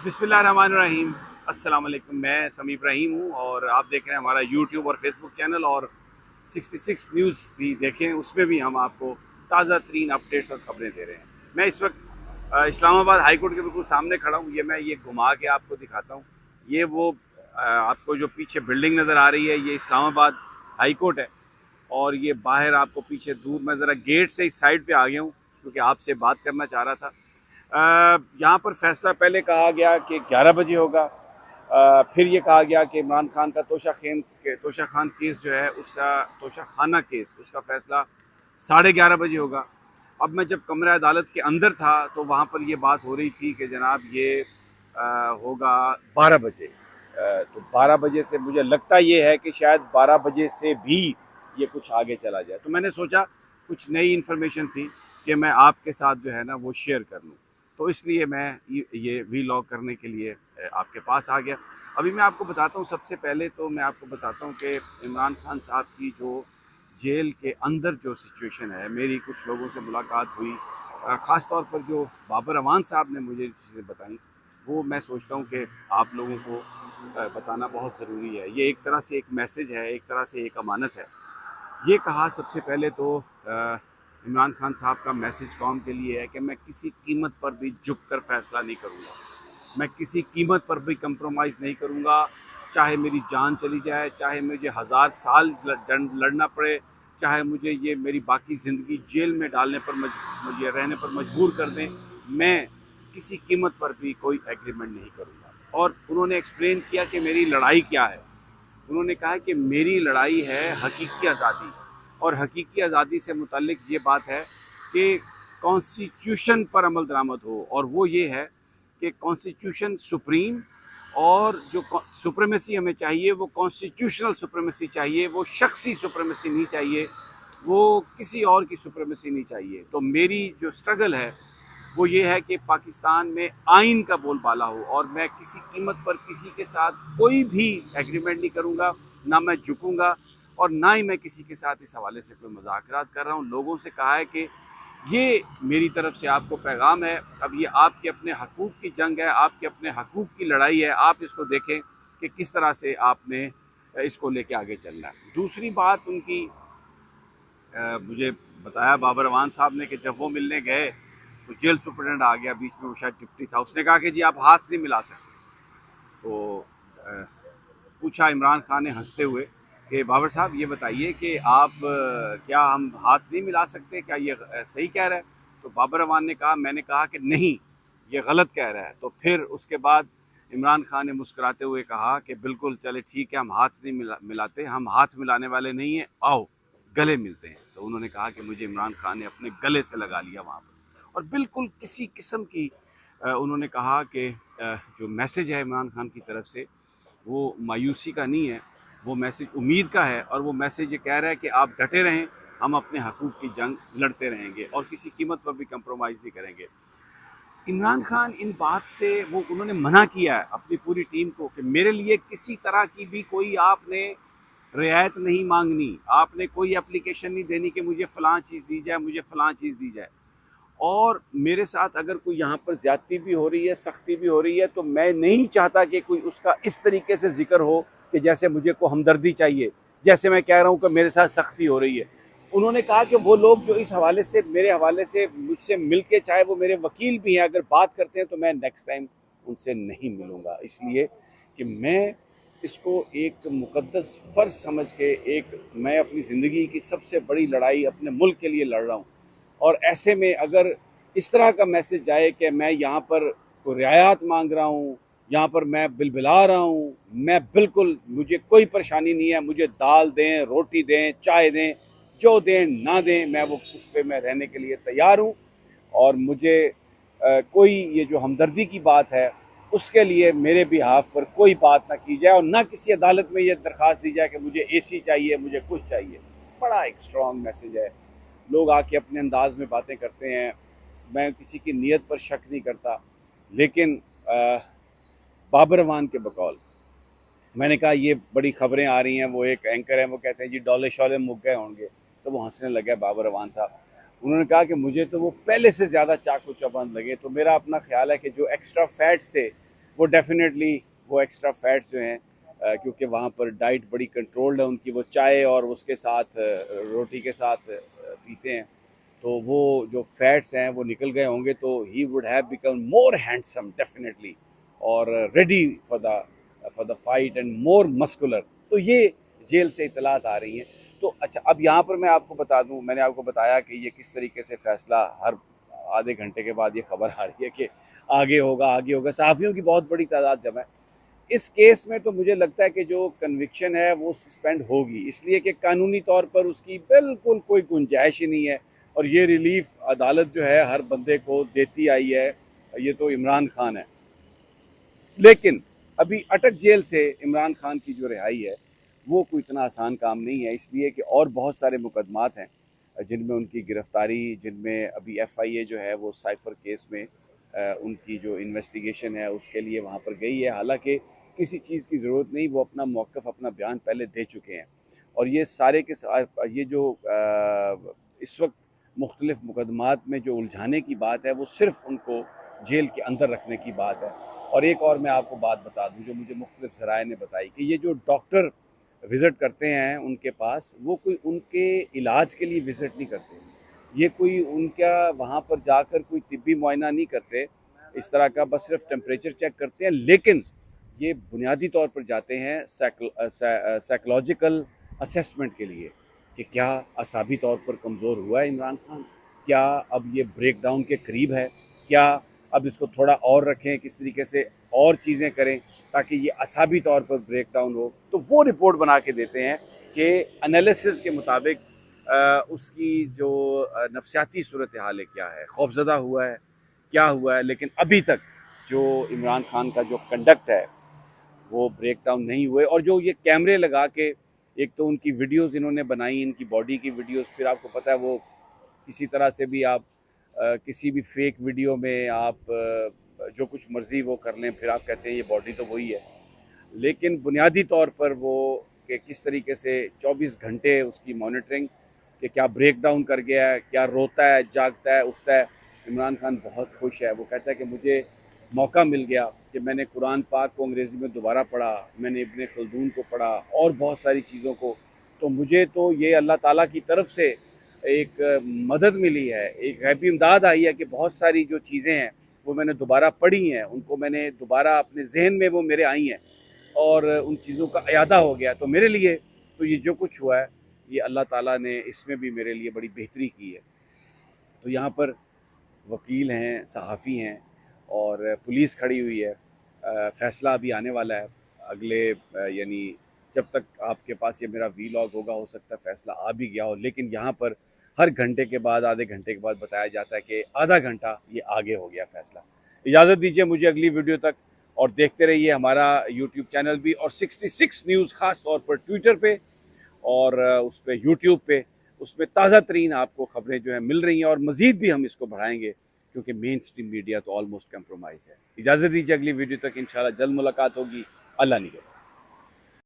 बिस्मिल्लाहिर्रहमानिर्रहीम। अस्सलाम वालेकुम। मैं समी इब्राहिम हूँ और आप देख रहे हैं हमारा यूट्यूब और फेसबुक चैनल। और 66 न्यूज़ भी देखें, उसमें भी हम आपको ताज़ा तरीन अपडेट्स और खबरें दे रहे हैं। मैं इस वक्त इस्लामाबाद हाई कोर्ट के बिल्कुल सामने खड़ा हूँ। मैं घुमा के आपको दिखाता हूँ। ये वो आपको जो पीछे बिल्डिंग नज़र आ रही है, ये इस्लामाबाद हाई कोर्ट है। और ये बाहर आपको पीछे दूर, मैं ज़रा गेट से इस साइड पे आ गया हूँ क्योंकि आपसे बात करना चाह रहा था। यहाँ पर फैसला पहले कहा गया कि 11 बजे होगा। फिर ये कहा गया कि इमरान खान का तोशा खान केस जो है, उसका तोशा खाना केस, उसका फैसला 11:30 बजे होगा। अब मैं जब कमरा अदालत के अंदर था तो वहाँ पर ये बात हो रही थी कि जनाब ये होगा 12 बजे। तो 12 बजे से मुझे लगता ये है कि शायद 12 बजे से भी ये कुछ आगे चला जाए। तो मैंने सोचा कुछ नई इन्फॉर्मेशन थी कि मैं आपके साथ जो है ना वो शेयर कर लूँ। तो इसलिए मैं ये वीलॉग करने के लिए आपके पास आ गया। अभी मैं आपको बताता हूँ, सबसे पहले तो मैं आपको बताता हूँ कि इमरान खान साहब की जो जेल के अंदर जो सिचुएशन है, मेरी कुछ लोगों से मुलाकात हुई, ख़ास तौर पर जो बाबर अमान साहब ने मुझे चीज़ें बताई, वो मैं सोचता हूँ कि आप लोगों को बताना बहुत ज़रूरी है। ये एक तरह से एक मैसेज है, एक तरह से एक अमानत है। ये कहा सबसे पहले तो इमरान खान साहब का मैसेज कौम के लिए है कि मैं किसी कीमत पर भी झुक कर फैसला नहीं करूँगा। मैं किसी कीमत पर भी कंप्रोमाइज़ नहीं करूँगा, चाहे मेरी जान चली जाए, चाहे मुझे 1000 साल लड़ना पड़े, चाहे मुझे ये मेरी बाकी ज़िंदगी जेल में डालने पर मुझे रहने पर मजबूर कर दें, मैं किसी कीमत पर भी कोई एग्रीमेंट नहीं करूँगा। और उन्होंने एक्सप्लेन किया कि मेरी लड़ाई क्या है। उन्होंने कहा कि मेरी लड़ाई है हकीकी आज़ादी, और हकीकी आज़ादी से मुतल्लिक ये बात है कि कॉन्स्टिट्यूशन पर अमल दरामद हो, और वो ये है कि कॉन्स्टिट्यूशन सुप्रीम, और जो सुप्रीमेसी हमें चाहिए वो कॉन्स्टिट्यूशनल सुप्रीमेसी चाहिए, वो शख्सी सुप्रीमेसी नहीं चाहिए, वो किसी और की सुप्रीमेसी नहीं चाहिए। तो मेरी जो स्ट्रगल है वो ये है कि पाकिस्तान में आइन का बोलबाला हो, और मैं किसी कीमत पर किसी के साथ कोई भी एग्रीमेंट नहीं करूँगा, ना मैं झुकूँगा, और ना ही मैं किसी के साथ इस हवाले से कोई मुज़ाकरात कर रहा हूँ। लोगों से कहा है कि ये मेरी तरफ से आपको पैगाम है। अब ये आपके अपने हकूक़ की जंग है, आपके अपने हकूक़ की लड़ाई है। आप इसको देखें कि किस तरह से आपने इसको लेके आगे चलना है। दूसरी बात उनकी मुझे बताया बाबर अमान साहब ने कि जब वो मिलने गए तो जेल सुप्रिटेंडेंट आ गया बीच में, वो शायद डिप्टी था। उसने कहा कि जी आप हाथ नहीं मिला सकते। तो पूछा इमरान खान ने हंसते हुए कि बाबर साहब ये बताइए कि आप क्या हम हाथ नहीं मिला सकते, क्या ये सही कह रहा है? तो बाबर अमान ने कहा, मैंने कहा कि नहीं, ये गलत कह रहा है। तो फिर उसके बाद इमरान खान ने मुस्कुराते हुए कहा कि बिल्कुल चले ठीक है, हम हाथ नहीं मिलाते, हम हाथ मिलाने वाले नहीं हैं, आओ गले मिलते हैं। तो उन्होंने कहा कि मुझे इमरान खान ने अपने गले से लगा लिया वहाँ पर, और बिल्कुल किसी किस्म की उन्होंने कहा कि जो मैसेज है इमरान खान की तरफ से वो मायूसी का नहीं है, वो मैसेज उम्मीद का है। और वो मैसेज ये कह रहा है कि आप डटे रहें, हम अपने हकूक़ की जंग लड़ते रहेंगे और किसी कीमत पर भी कंप्रोमाइज़ नहीं करेंगे। इमरान खान इन बात से वो उन्होंने मना किया है अपनी पूरी टीम को कि मेरे लिए किसी तरह की भी कोई आपने रियायत नहीं मांगनी, आपने कोई एप्लीकेशन नहीं देनी कि मुझे फ़लाँ चीज़ दी जाए, मुझे फ़लाँ चीज़ दी जाए। और मेरे साथ अगर कोई यहाँ पर ज़्यादती भी हो रही है, सख्ती भी हो रही है, तो मैं नहीं चाहता कि कोई उसका इस तरीके से ज़िक्र हो कि जैसे मुझे को हमदर्दी चाहिए, जैसे मैं कह रहा हूँ कि मेरे साथ सख्ती हो रही है। उन्होंने कहा कि वो लोग जो इस हवाले से मेरे हवाले से मुझसे मिल के, चाहे वो मेरे वकील भी हैं, अगर बात करते हैं तो मैं नेक्स्ट टाइम उनसे नहीं मिलूँगा, इसलिए कि मैं इसको एक मुक़द्दस फ़र्ज़ समझ के, एक मैं अपनी ज़िंदगी की सबसे बड़ी लड़ाई अपने मुल्क के लिए लड़ रहा हूँ। और ऐसे में अगर इस तरह का मैसेज जाए कि मैं यहाँ पर कोई रियायत मांग रहा हूँ, यहाँ पर मैं बिलबिला रहा हूँ, मैं बिल्कुल, मुझे कोई परेशानी नहीं है, मुझे दाल दें, रोटी दें, चाय दें, जो दें ना दें, मैं वो उस पर मैं रहने के लिए तैयार हूँ। और मुझे कोई ये जो हमदर्दी की बात है उसके लिए मेरे बिहाफ पर कोई बात ना की जाए, और ना किसी अदालत में ये दरख्वास्त दी जाए कि मुझे एसी चाहिए, मुझे कुछ चाहिए। बड़ा एक स्ट्रॉन्ग मैसेज है। लोग आके अपने अंदाज में बातें करते हैं, मैं किसी की नीयत पर शक नहीं करता, लेकिन बाबर अमान के बकौल मैंने कहा ये बड़ी खबरें आ रही हैं, वो एक एंकर हैं, वो कहते हैं जी डोले शोले मुक गए होंगे। तो वो हंसने लगे बाबर अमान साहब। उन्होंने कहा कि मुझे तो वो पहले से ज़्यादा चाकू चौबंद लगे। तो मेरा अपना ख्याल है कि जो एक्स्ट्रा फैट्स थे वो डेफिनेटली वो एक्स्ट्रा फैट्स जो हैं क्योंकि वहाँ पर डाइट बड़ी कंट्रोल्ड है उनकी, वो चाय और उसके साथ रोटी के साथ पीते हैं, तो वो जो फैट्स हैं वो निकल गए होंगे, तो he would have become more handsome definitely और ready for the fight and more muscular. तो ये जेल से इतलात आ रही हैं। तो अच्छा, अब यहाँ पर मैं आपको बता दूँ, मैंने आपको बताया कि ये किस तरीके से फ़ैसला हर आधे घंटे के बाद ये खबर आ रही है कि आगे होगा आगे होगा, सहाफ़ियों की बहुत बड़ी तादाद जमा है। इस केस में तो मुझे लगता है कि जो कन्विक्शन है वो सस्पेंड होगी, इसलिए कि कानूनी तौर पर उसकी बिल्कुल कोई गुंजाइश ही नहीं है, और ये रिलीफ अदालत जो है हर बंदे को देती आई है, ये तो इमरान खान है। लेकिन अभी अटक जेल से इमरान खान की जो रिहाई है वो कोई इतना आसान काम नहीं है, इसलिए कि और बहुत सारे मुकदमात हैं जिनमें उनकी गिरफ़्तारी, जिनमें अभी FIA जो है वो साइफ़र केस में उनकी जो इन्वेस्टिगेशन है उसके लिए वहाँ पर गई है। हालांकि किसी चीज़ की ज़रूरत नहीं, वो अपना मौक़िफ़, अपना बयान पहले दे चुके हैं, और ये सारे के ये जो इस वक्त मुख्तलिफ़ मुकदमात में जो उलझाने की बात है वो सिर्फ़ उनको जेल के अंदर रखने की बात है। और एक और मैं आपको बात बता दूं जो मुझे मुख्तलिफ़ ज़राए ने बताई कि ये जो डॉक्टर विज़िट करते हैं उनके पास, वो कोई उनके इलाज के लिए विज़िट नहीं करते, ये कोई उनका वहाँ पर जाकर कोई तिब्बी मुआयना नहीं करते इस तरह का, बस सिर्फ टेम्परेचर चेक करते हैं। लेकिन ये बुनियादी तौर पर जाते हैं साइकोलॉजिकल असेसमेंट के लिए कि क्या असाबी तौर पर कमज़ोर हुआ है इमरान खान, क्या अब ये ब्रेक डाउन के करीब है, क्या अब इसको थोड़ा और रखें, किस तरीके से और चीज़ें करें ताकि ये असाबी तौर पर ब्रेक डाउन हो। तो वो रिपोर्ट बना के देते हैं कि एनालिसिस के मुताबिक उसकी जो नफसियाती सूरत हाल है क्या है, खौफजदा हुआ है, क्या हुआ है। लेकिन अभी तक जो इमरान खान का जो कंडक्ट है वो ब्रेक डाउन नहीं हुए, और जो ये कैमरे लगा के, एक तो उनकी वीडियोस इन्होंने बनाई, इनकी बॉडी की वीडियोस, फिर आपको पता है वो किसी तरह से भी आप किसी भी फेक वीडियो में आप जो कुछ मर्ज़ी वो कर लें, फिर आप कहते हैं ये बॉडी तो वही है। लेकिन बुनियादी तौर पर वो कि किस तरीके से 24 घंटे उसकी मॉनिटरिंग कि क्या ब्रेक डाउन कर गया है, क्या रोता है, जागता है, उठता है। इमरान खान बहुत खुश है, वो कहता है कि मुझे मौका मिल गया कि मैंने कुरान पाक को अंग्रेज़ी में दोबारा पढ़ा, मैंने इब्ने खल्दून को पढ़ा और बहुत सारी चीज़ों को, तो मुझे तो ये अल्लाह ताला की तरफ से एक मदद मिली है, एक गैबी इमदाद आई है कि बहुत सारी जो चीज़ें हैं वो मैंने दोबारा पढ़ी हैं, उनको मैंने दोबारा अपने जहन में वो मेरे आई हैं और उन चीज़ों का अयादा हो गया। तो मेरे लिए तो ये जो कुछ हुआ है ये अल्लाह ताला ने इसमें भी मेरे लिए बड़ी बेहतरी की है। तो यहाँ पर वकील हैं, सहाफ़ी हैं और पुलिस खड़ी हुई है। फ़ैसला अभी आने वाला है अगले यानी जब तक आपके पास ये मेरा वीलॉग होगा हो सकता है फ़ैसला आ भी गया हो, लेकिन यहाँ पर हर घंटे के बाद, आधे घंटे के बाद बताया जाता है कि आधा घंटा ये आगे हो गया फ़ैसला। इजाज़त दीजिए मुझे अगली वीडियो तक, और देखते रहिए हमारा यूट्यूब चैनल भी, और 66 न्यूज़ ख़ास तौर पर ट्विटर पे और उस पर यूट्यूब पे, उसमें ताज़ा तरीन आपको ख़बरें जो हैं मिल रही हैं, और मज़ीद भी हम इसको बढ़ाएंगे क्योंकि मेन स्ट्रीम मीडिया तो ऑलमोस्ट कंप्रोमाइज़ है। इजाज़त दीजिए, अगली वीडियो तक इंशाल्लाह जल्द मुलाकात होगी। अल्लाह निगहबान।